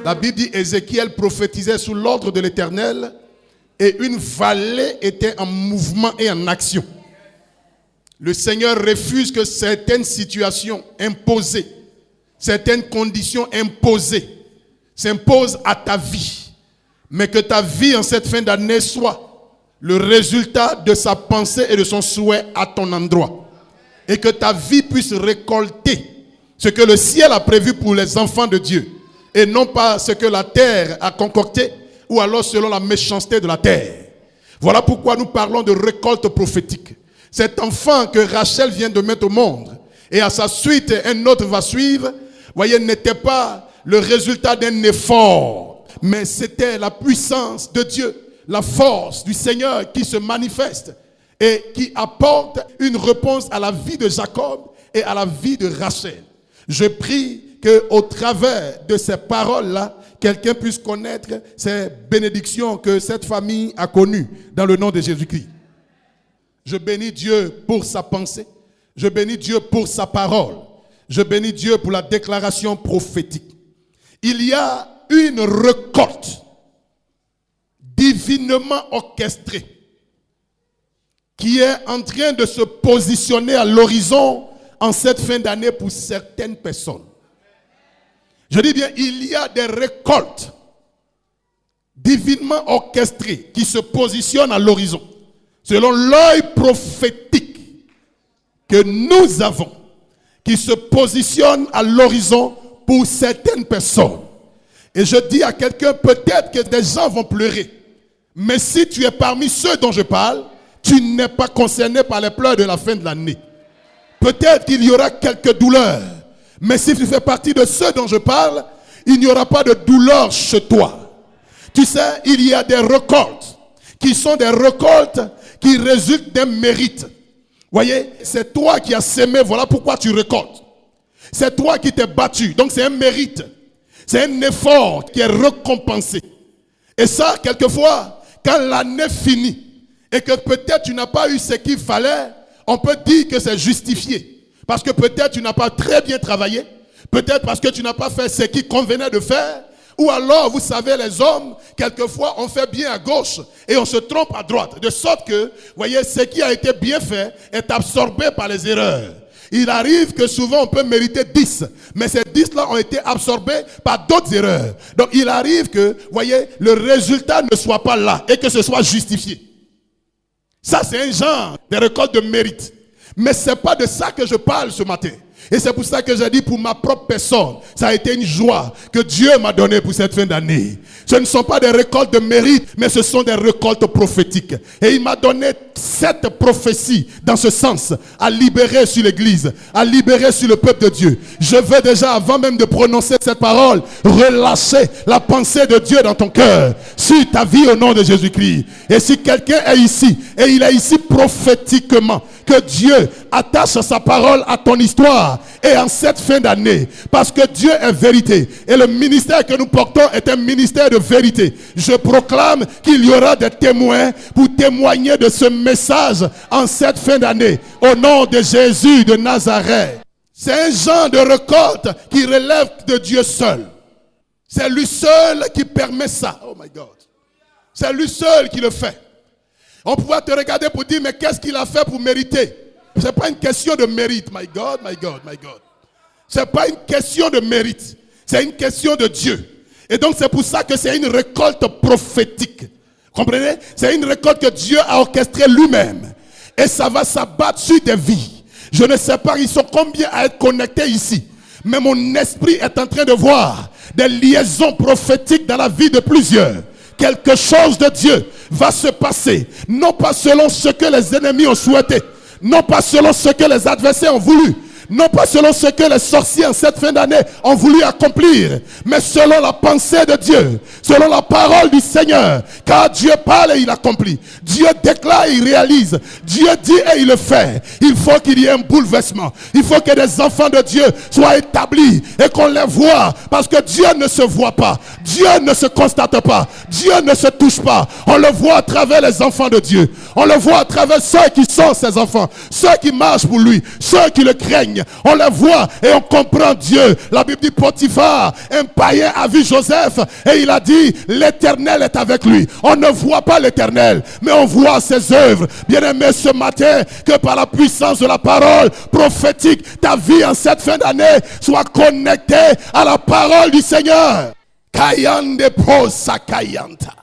La Bible dit Ézéchiel prophétisait sous l'ordre de l'Éternel et une vallée était en mouvement et en action. Le Seigneur refuse que certaines situations imposées, certaines conditions imposées s'imposent à ta vie, mais que ta vie en cette fin d'année soit le résultat de sa pensée et de son souhait à ton endroit. Et que ta vie puisse récolter ce que le ciel a prévu pour les enfants de Dieu et non pas ce que la terre a concocté ou alors selon la méchanceté de la terre. Voilà pourquoi nous parlons de récolte prophétique. Cet enfant que Rachel vient de mettre au monde et à sa suite un autre va suivre, voyez, n'était pas le résultat d'un effort, mais c'était la puissance de Dieu, la force du Seigneur qui se manifeste et qui apporte une réponse à la vie de Jacob et à la vie de Rachel. Je prie qu'au travers de ces paroles-là, quelqu'un puisse connaître ces bénédictions que cette famille a connues dans le nom de Jésus-Christ. Je bénis Dieu pour sa pensée. Je bénis Dieu pour sa parole. Je bénis Dieu pour la déclaration prophétique. Il y a une récolte divinement orchestrée qui est en train de se positionner à l'horizon en cette fin d'année pour certaines personnes. Je dis bien, il y a des récoltes divinement orchestrées qui se positionnent à l'horizon, selon l'œil prophétique que nous avons, qui se positionne à l'horizon pour certaines personnes. Et je dis à quelqu'un, peut-être que des gens vont pleurer, mais si tu es parmi ceux dont je parle, tu n'es pas concerné par les pleurs de la fin de l'année. Peut-être qu'il y aura quelques douleurs, mais si tu fais partie de ceux dont je parle, il n'y aura pas de douleur chez toi. Tu sais, il y a des récoltes qui sont des récoltes qui résultent d'un mérite. Voyez, c'est toi qui as sémé, voilà pourquoi tu récoltes. C'est toi qui t'es battu, donc c'est un mérite. C'est un effort qui est récompensé. Et ça, quelquefois, quand l'année finit, et que peut-être tu n'as pas eu ce qu'il fallait, on peut dire que c'est justifié. Parce que peut-être tu n'as pas très bien travaillé, peut-être parce que tu n'as pas fait ce qu'il convenait de faire, ou alors, vous savez, les hommes, quelquefois, on fait bien à gauche et on se trompe à droite. De sorte que, voyez, ce qui a été bien fait est absorbé par les erreurs. Il arrive que souvent on peut mériter 10, mais ces 10-là ont été absorbés par d'autres erreurs. Donc il arrive que, voyez, le résultat ne soit pas là et que ce soit justifié. Ça, c'est un genre de récolte de mérite. Mais ce n'est pas de ça que je parle ce matin. Et c'est pour ça que j'ai dit pour ma propre personne, ça a été une joie que Dieu m'a donnée pour cette fin d'année. Ce ne sont pas des récoltes de mérite, mais ce sont des récoltes prophétiques. Et il m'a donné 7 prophéties dans ce sens, à libérer sur l'église, à libérer sur le peuple de Dieu. Je veux déjà, avant même de prononcer cette parole, relâcher la pensée de Dieu dans ton cœur, sur ta vie au nom de Jésus-Christ. Et si quelqu'un est ici, et il est ici prophétiquement, que Dieu attache sa parole à ton histoire et en cette fin d'année, parce que Dieu est vérité et le ministère que nous portons est un ministère de vérité. Je proclame qu'il y aura des témoins pour témoigner de ce message en cette fin d'année au nom de Jésus de Nazareth. C'est un genre de récolte qui relève de Dieu seul. C'est lui seul qui permet ça. Oh my God. C'est lui seul qui le fait. On pourrait te regarder pour dire, mais qu'est-ce qu'il a fait pour mériter? Ce n'est pas une question de mérite. My God, my God, my God. Ce n'est pas une question de mérite. C'est une question de Dieu. Et donc c'est pour ça que c'est une récolte prophétique. Comprenez? C'est une récolte que Dieu a orchestrée lui-même. Et ça va s'abattre sur des vies. Je ne sais pas, ils sont combien à être connectés ici. Mais mon esprit est en train de voir des liaisons prophétiques dans la vie de plusieurs. Quelque chose de Dieu va se passer, non pas selon ce que les ennemis ont souhaité, non pas selon ce que les adversaires ont voulu, non pas selon ce que les sorciers en cette fin d'année ont voulu accomplir, mais selon la pensée de Dieu, selon la parole du Seigneur. Car Dieu parle et il accomplit. Dieu déclare et il réalise. Dieu dit et il le fait. Il faut qu'il y ait un bouleversement. Il faut que des enfants de Dieu soient établis et qu'on les voit. Parce que Dieu ne se voit pas. Dieu ne se constate pas. Dieu ne se touche pas. On le voit à travers les enfants de Dieu. On le voit à travers ceux qui sont ses enfants. Ceux qui marchent pour lui. Ceux qui le craignent. signe. On les voit et on comprend Dieu. La Bible dit Potiphar, un païen, a vu Joseph et il a dit l'Éternel est avec lui. On ne voit pas l'Éternel, mais on voit ses œuvres. Bien-aimé, ce matin, que par la puissance de la parole prophétique, ta vie en cette fin d'année soit connectée à la parole du Seigneur. Kayande po sakayanta.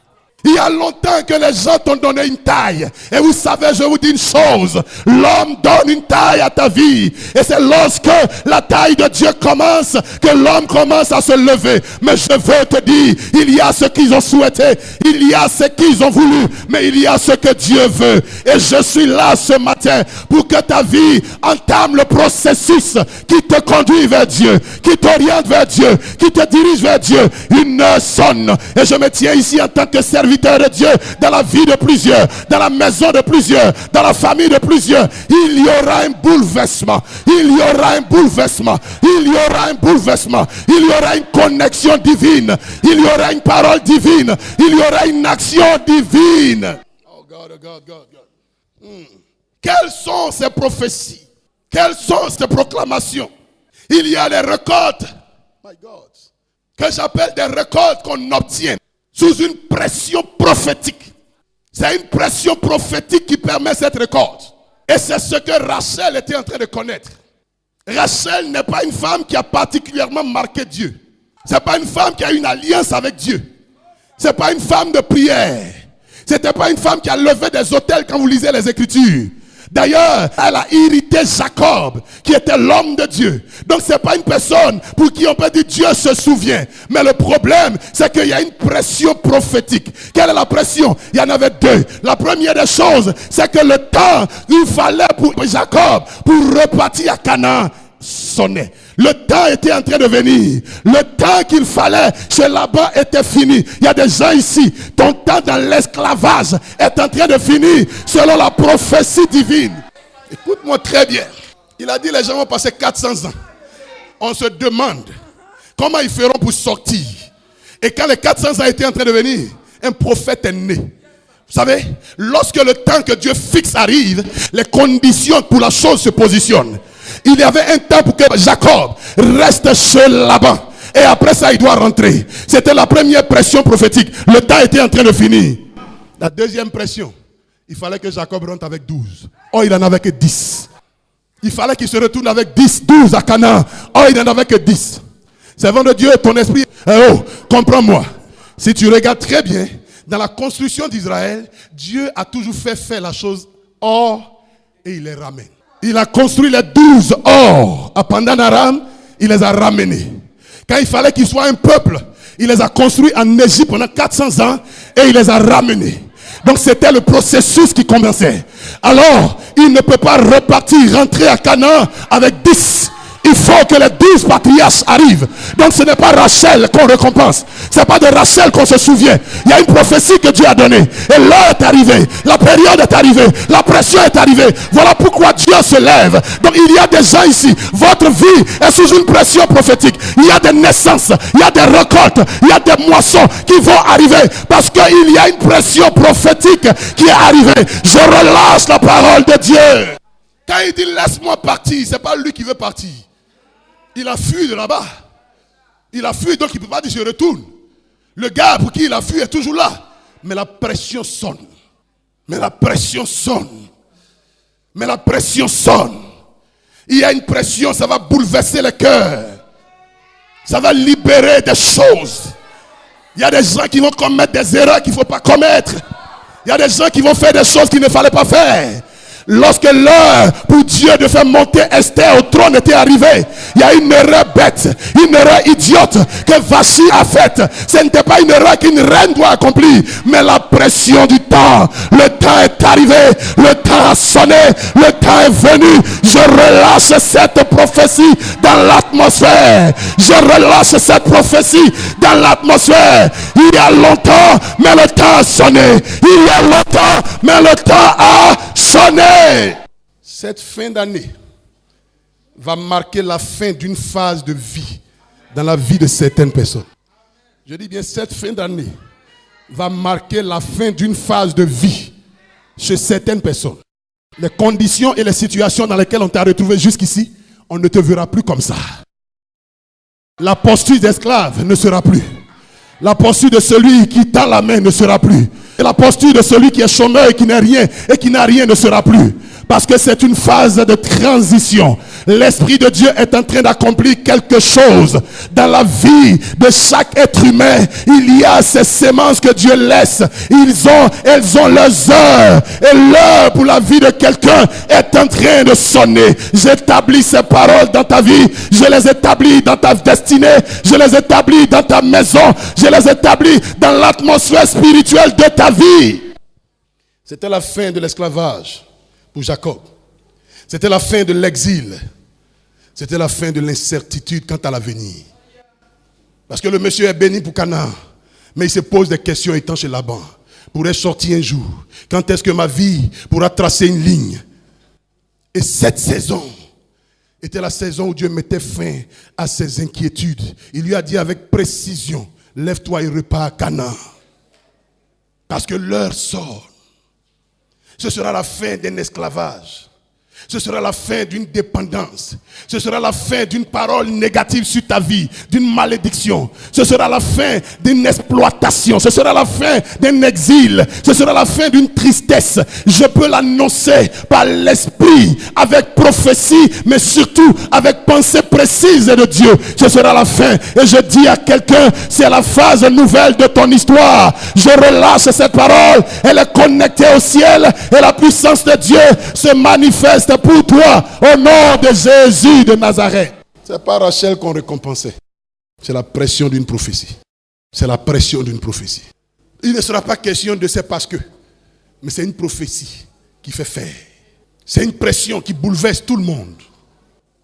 Il y a longtemps que les gens t'ont donné une taille. Et vous savez, je vous dis une chose. L'homme donne une taille à ta vie. Et c'est lorsque la taille de Dieu commence que l'homme commence à se lever. Mais je veux te dire, il y a ce qu'ils ont souhaité. Il y a ce qu'ils ont voulu. Mais il y a ce que Dieu veut. Et je suis là ce matin pour que ta vie entame le processus qui te conduit vers Dieu, qui t'oriente vers Dieu, qui te dirige vers Dieu. Une heure sonne. Et je me tiens ici en tant que serviteur de Dieu, dans la vie de plusieurs, dans la maison de plusieurs, dans la famille de plusieurs. Il y aura un bouleversement, il y aura un bouleversement, il y aura un bouleversement, il y aura une connexion divine, il y aura une parole divine, il y aura une action divine. Oh God, oh God, God, God. Quelles sont ces prophéties? Quelles sont ces proclamations? Il y a des récoltes, my God, que j'appelle des récoltes qu'on obtient sous une pression prophétique. C'est une pression prophétique qui permet cette récolte. Et c'est ce que Rachel était en train de connaître. Rachel n'est pas une femme qui a particulièrement marqué Dieu. Ce n'est pas une femme qui a une alliance avec Dieu. Ce n'est pas une femme de prière. Ce n'était pas une femme qui a levé des autels quand vous lisez les Écritures. D'ailleurs, elle a irrité Jacob, qui était l'homme de Dieu. Donc, ce n'est pas une personne pour qui on peut dire Dieu se souvient. Mais le problème, c'est qu'il y a une pression prophétique. Quelle est la pression? Il y en avait deux. La première des choses, c'est que le temps qu'il fallait pour Jacob, pour repartir à Canaan, sonnait. Le temps était en train de venir. Le temps qu'il fallait chez Laban était fini. Il y a des gens ici, ton temps dans l'esclavage est en train de finir selon la prophétie divine. Écoute-moi très bien. Il a dit les gens vont passer 400 ans. On se demande comment ils feront pour sortir. Et quand les 400 ans étaient en train de venir, un prophète est né. Vous savez, lorsque le temps que Dieu fixe arrive, les conditions pour la chose se positionnent. Il y avait un temps pour que Jacob reste chez Laban. Et après ça, il doit rentrer. C'était la première pression prophétique. Le temps était en train de finir. La deuxième pression, il fallait que Jacob rentre avec 12. Oh, il n'en avait que 10. Il fallait qu'il se retourne avec 10, 12 à Canaan. Oh, il n'en avait que 10. Servant de Dieu, ton esprit. Oh, comprends-moi. Si tu regardes très bien, dans la construction d'Israël, Dieu a toujours fait faire la chose or et il les ramène. Il a construit les 12 or à Pandan-Aram, il les a ramenés. Quand il fallait qu'ils soient un peuple, il les a construits en Égypte pendant 400 ans et il les a ramenés. Donc c'était le processus qui commençait. Alors, il ne peut pas repartir, rentrer à Canaan avec 10. Il faut que les 12 patriarches arrivent. Donc ce n'est pas Rachel qu'on récompense. Ce n'est pas de Rachel qu'on se souvient. Il y a une prophétie que Dieu a donnée. Et l'heure est arrivée. La période est arrivée. La pression est arrivée. Voilà pourquoi Dieu se lève. Donc il y a des gens ici. Votre vie est sous une pression prophétique. Il y a des naissances. Il y a des récoltes. Il y a des moissons qui vont arriver. Parce qu'il y a une pression prophétique qui est arrivée. Je relâche la parole de Dieu. Quand il dit laisse-moi partir, ce n'est pas lui qui veut partir. Il a fui de là-bas. Il a fui, donc il ne peut pas dire je retourne. Le gars pour qui il a fui est toujours là. Mais la pression sonne. Mais la pression sonne. Mais la pression sonne. Il y a une pression, ça va bouleverser le cœur. Ça va libérer des choses. Il y a des gens qui vont commettre des erreurs qu'il ne faut pas commettre. Il y a des gens qui vont faire des choses qu'il ne fallait pas faire. Lorsque l'heure pour Dieu de faire monter Esther au trône était arrivée, il y a une erreur bête, une erreur idiote que Vachi a faite. Ce n'était pas une erreur qu'une reine doit accomplir, mais la pression du temps. Le temps est arrivé, le temps a sonné, le temps est venu. Je relâche cette prophétie dans l'atmosphère. Je relâche cette prophétie dans l'atmosphère. Il y a longtemps, mais le temps a sonné. Il y a longtemps, mais le temps a sonné. Cette fin d'année va marquer la fin d'une phase de vie dans la vie de certaines personnes. Je dis bien, cette fin d'année va marquer la fin d'une phase de vie chez certaines personnes. Les conditions et les situations dans lesquelles on t'a retrouvé jusqu'ici On ne te verra plus comme ça. La posture d'esclave ne sera plus. La posture de celui qui tend la main ne sera plus. Et la posture de celui qui est chômeur et qui n'a rien et qui n'a rien ne sera plus. Parce que c'est une phase de transition. L'Esprit de Dieu est en train d'accomplir quelque chose dans la vie de chaque être humain. Il y a ces semences que Dieu laisse. Elles ont leurs heures. Et l'heure pour la vie de quelqu'un est en train de sonner. J'établis ces paroles dans ta vie. Je les établis dans ta destinée. Je les établis dans ta maison. Je les établis dans l'atmosphère spirituelle de ta vie. C'était la fin de l'esclavage pour Jacob. C'était la fin de l'exil. C'était la fin de l'incertitude quant à l'avenir. Parce que le monsieur est béni pour Canaan, mais il se pose des questions étant chez Laban. Pourrais-je sortir un jour? Quand est-ce que ma vie pourra tracer une ligne? Et cette saison était la saison où Dieu mettait fin à ses inquiétudes. Il lui a dit avec précision, lève-toi et repars à Canaan. Parce que l'heure sort. Ce sera la fin d'un esclavage. Ce sera la fin d'une dépendance. Ce sera la fin d'une parole négative sur ta vie, d'une malédiction. Ce sera la fin d'une exploitation. Ce sera la fin d'un exil. Ce sera la fin d'une tristesse. Je peux l'annoncer par l'esprit, avec prophétie, mais surtout avec pensée précise de Dieu. Ce sera la fin. Et je dis à quelqu'un, c'est la phase nouvelle de ton histoire. Je relâche cette parole. Elle est connectée au ciel et la puissance de Dieu se manifeste pour toi au nom de Jésus de Nazareth. C'est pas Rachel qu'on récompensait. C'est la pression d'une prophétie. C'est la pression d'une prophétie. Il ne sera pas question de c'est parce que, mais c'est une prophétie qui fait faire. C'est une pression qui bouleverse tout le monde,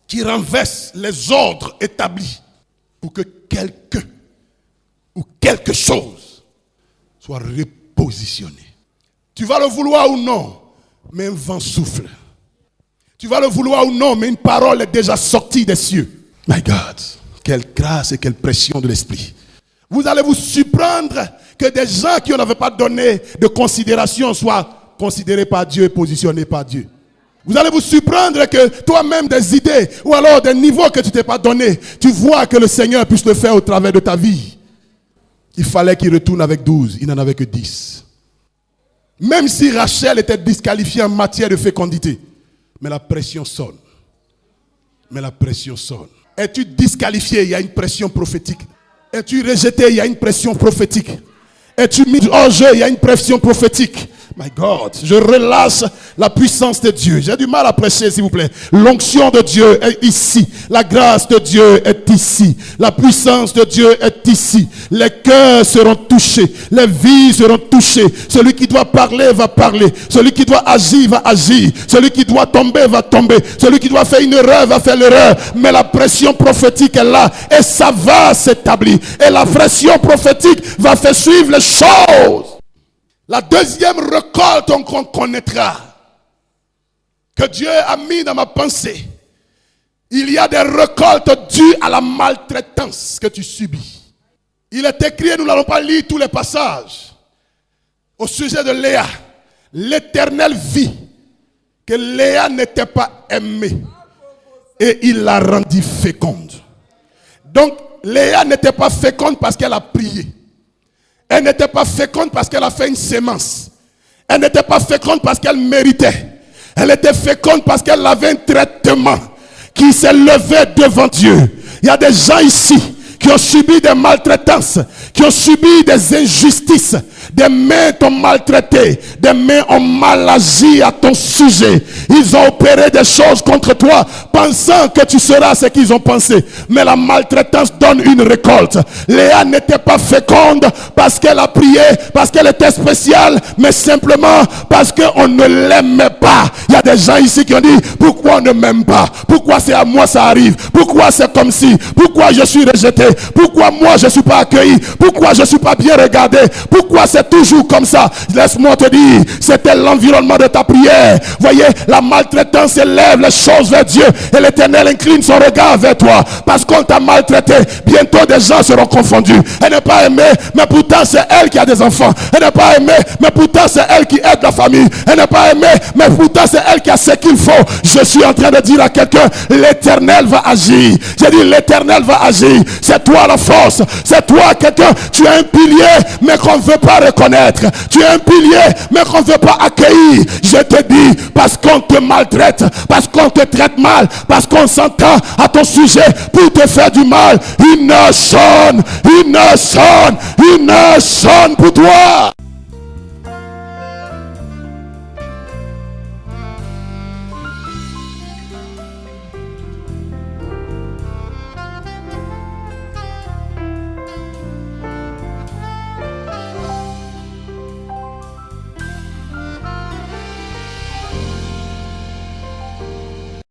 qui renverse les ordres établis pour que quelqu'un ou quelque chose soit repositionné. Tu vas le vouloir ou non, mais un vent souffle. Tu vas le vouloir ou non, mais une parole est déjà sortie des cieux. My God, quelle grâce et quelle pression de l'esprit. Vous allez vous surprendre que des gens qui n'avaient pas donné de considération soient considérés par Dieu et positionnés par Dieu. Vous allez vous surprendre que toi-même des idées ou alors des niveaux que tu t'es pas donné, tu vois que le Seigneur puisse le faire au travers de ta vie. Il fallait qu'il retourne avec 12, il n'en avait que 10. Même si Rachel était disqualifiée en matière de fécondité. Mais la pression sonne. Mais la pression sonne. Es-tu disqualifié? Il y a une pression prophétique. Es-tu rejeté? Il y a une pression prophétique. Es-tu mis hors jeu? Il y a une pression prophétique. My God, je relâche la puissance de Dieu. J'ai du mal à prêcher, s'il vous plaît. L'onction de Dieu est ici. La grâce de Dieu est ici. La puissance de Dieu est ici. Les cœurs seront touchés. Les vies seront touchées. Celui qui doit parler va parler. Celui qui doit agir va agir. Celui qui doit tomber va tomber. Celui qui doit faire une erreur va faire l'erreur. Mais la pression prophétique est là. Et ça va s'établir. Et la pression prophétique va faire suivre les choses. La deuxième récolte qu'on connaîtra, que Dieu a mis dans ma pensée, il y a des récoltes dues à la maltraitance que tu subis. Il est écrit, nous n'allons pas lire tous les passages, au sujet de Léa. L'Éternel vit que Léa n'était pas aimée et il la rendit féconde. Donc Léa n'était pas féconde parce qu'elle a prié. Elle n'était pas féconde parce qu'elle a fait une sémence. Elle n'était pas féconde parce qu'elle méritait. Elle était féconde parce qu'elle avait un traitement qui s'est levé devant Dieu. Il y a des gens ici qui ont subi des maltraitances, qui ont subi des injustices. Des mains t'ont maltraité, des mains ont mal agi à ton sujet. Ils ont opéré des choses contre toi, pensant que tu seras ce qu'ils ont pensé. Mais la maltraitance donne une récolte. Léa n'était pas féconde parce qu'elle a prié, parce qu'elle était spéciale, mais simplement parce qu'on ne l'aimait pas. Il y a des gens ici qui ont dit, pourquoi on ne m'aime pas? Pourquoi c'est à moi ça arrive? Pourquoi c'est comme si? Pourquoi je suis rejeté? Pourquoi moi je ne suis pas accueilli? Pourquoi je ne suis pas bien regardé? Pourquoi c'est toujours comme ça? Laisse-moi te dire, c'était l'environnement de ta prière. Voyez, la maltraitance élève les choses vers Dieu et l'Éternel incline son regard vers toi parce qu'on t'a maltraité. Bientôt des gens seront confondus. Elle n'est pas aimée, mais pourtant c'est elle qui a des enfants. Elle n'est pas aimée, mais pourtant c'est elle qui aide la famille. Elle n'est pas aimée, mais pourtant c'est elle qui a ce qu'il faut. Je suis en train de dire à quelqu'un, l'Éternel va agir. J'ai dit l'Éternel va agir. C'est toi la force. C'est toi quelqu'un. Tu es un pilier, mais qu'on ne veut pas reconnaître. Tu es un pilier, mais qu'on ne veut pas accueillir. Je te dis, parce qu'on te maltraite, parce qu'on te traite mal, parce qu'on s'entend à ton sujet pour te faire du mal, une sonne pour toi.